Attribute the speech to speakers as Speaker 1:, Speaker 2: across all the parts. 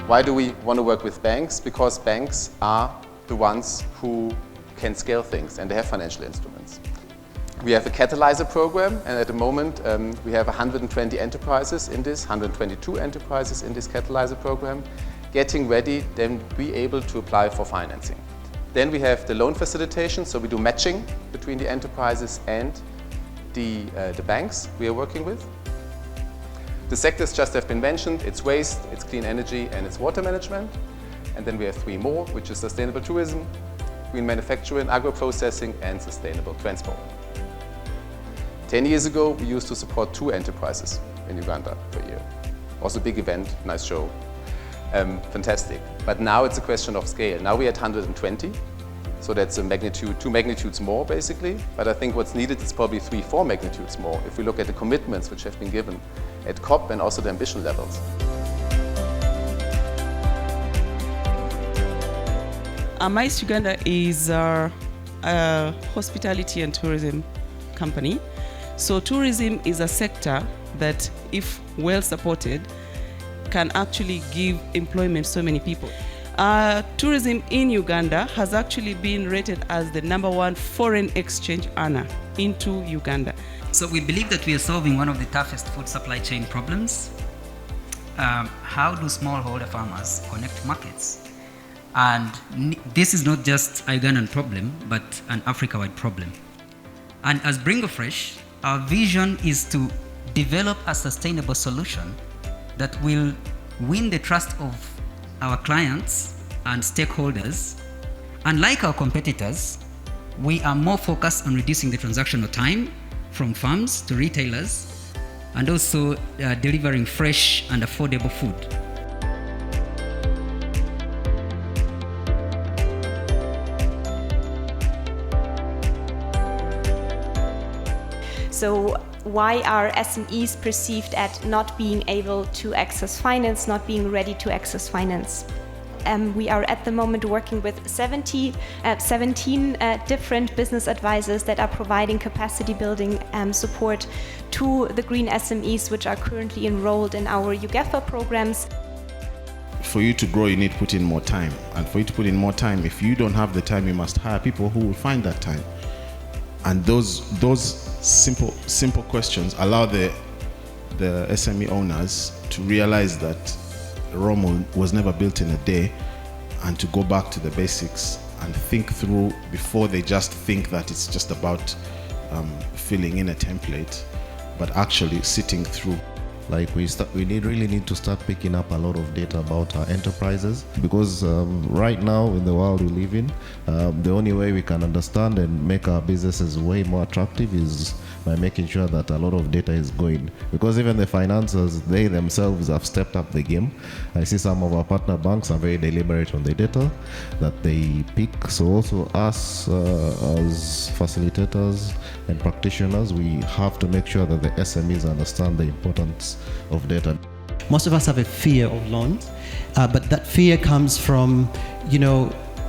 Speaker 1: Why do we want to work with banks? Because banks are the ones who can scale things and they have financial instruments. We have a catalyzer program, and at the moment we have 120 enterprises in this, 122 enterprises in this catalyzer program, getting ready, then be able to apply for financing. Then we have the loan facilitation, so we do matching between the enterprises and the banks we are working with. The sectors just have been mentioned. It's waste, it's clean energy, and it's water management. And then we have 3 more, which is sustainable tourism, green manufacturing, agro-processing, and sustainable transport. 10 years ago, we used to support 2 enterprises in Uganda per year. Was a big event, nice show, fantastic. But now it's a question of scale. Now we're at 120, so that's a magnitude, 2 magnitudes more basically. But I think what's needed is probably 3-4 magnitudes more if we look at the commitments which have been given at COP and also the ambition levels.
Speaker 2: MICE Uganda is a hospitality and tourism company. So tourism is a sector that, if well supported, can actually give employment to so many people. Tourism in Uganda has actually been rated as the #1 foreign exchange earner into Uganda.
Speaker 3: So we believe that we are solving one of the toughest food supply chain problems. How do smallholder farmers connect markets? And this is not just a Ugandan problem, but an Africa-wide problem. And as Bringo Fresh, our vision is to develop a sustainable solution that will win the trust of our clients and stakeholders. Unlike our competitors, we are more focused on reducing the transactional time from farms to retailers, and also delivering fresh and affordable food.
Speaker 4: So why are SMEs perceived at not being able to access finance, not being ready to access finance? We are at the moment working with 17 different business advisors that are providing capacity building support to the green SMEs which are currently enrolled in our UGEFA programs.
Speaker 5: For you to grow, you need to put in more time. And for you to put in more time, if you don't have the time, you must hire people who will find that time. And those simple questions allow the SME owners to realize that Rome was never built in a day, and to go back to the basics and think through before they just think that it's just about filling in a template, but actually sitting through.
Speaker 6: Like we really need to start picking up a lot of data about our enterprises, because right now in the world we live in, the only way we can understand and make our businesses way more attractive is by making sure that a lot of data is going. Because even the financiers, they themselves have stepped up the game. I see some of our partner banks are very deliberate on the data that they pick. So also us as facilitators and practitioners, we have to make sure that the SMEs understand the importance of data.
Speaker 7: Most of us have a fear of loans, but that fear comes from,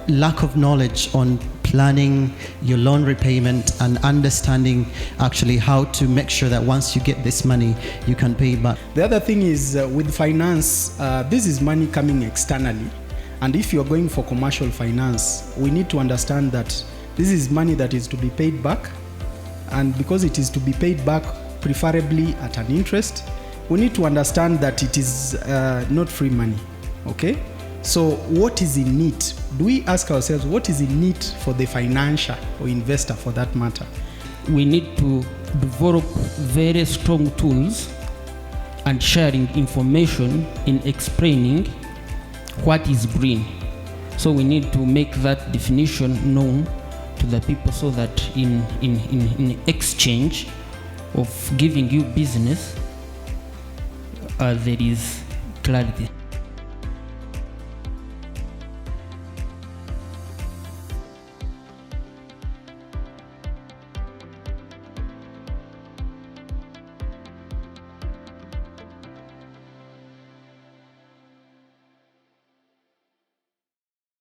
Speaker 7: lack of knowledge on planning your loan repayment and understanding actually how to make sure that once you get this money, you can pay it back.
Speaker 8: The other thing is with finance, this is money coming externally. And if you're going for commercial finance, we need to understand that this is money that is to be paid back. And because it is to be paid back, preferably at an interest, we need to understand that it is not free money, okay? So what is in it? Do we ask ourselves what is in it for the financier or investor for that matter?
Speaker 9: We need to develop very strong tools and sharing information in explaining what is green. So we need to make that definition known to the people so that in exchange of giving you business, there is clarity.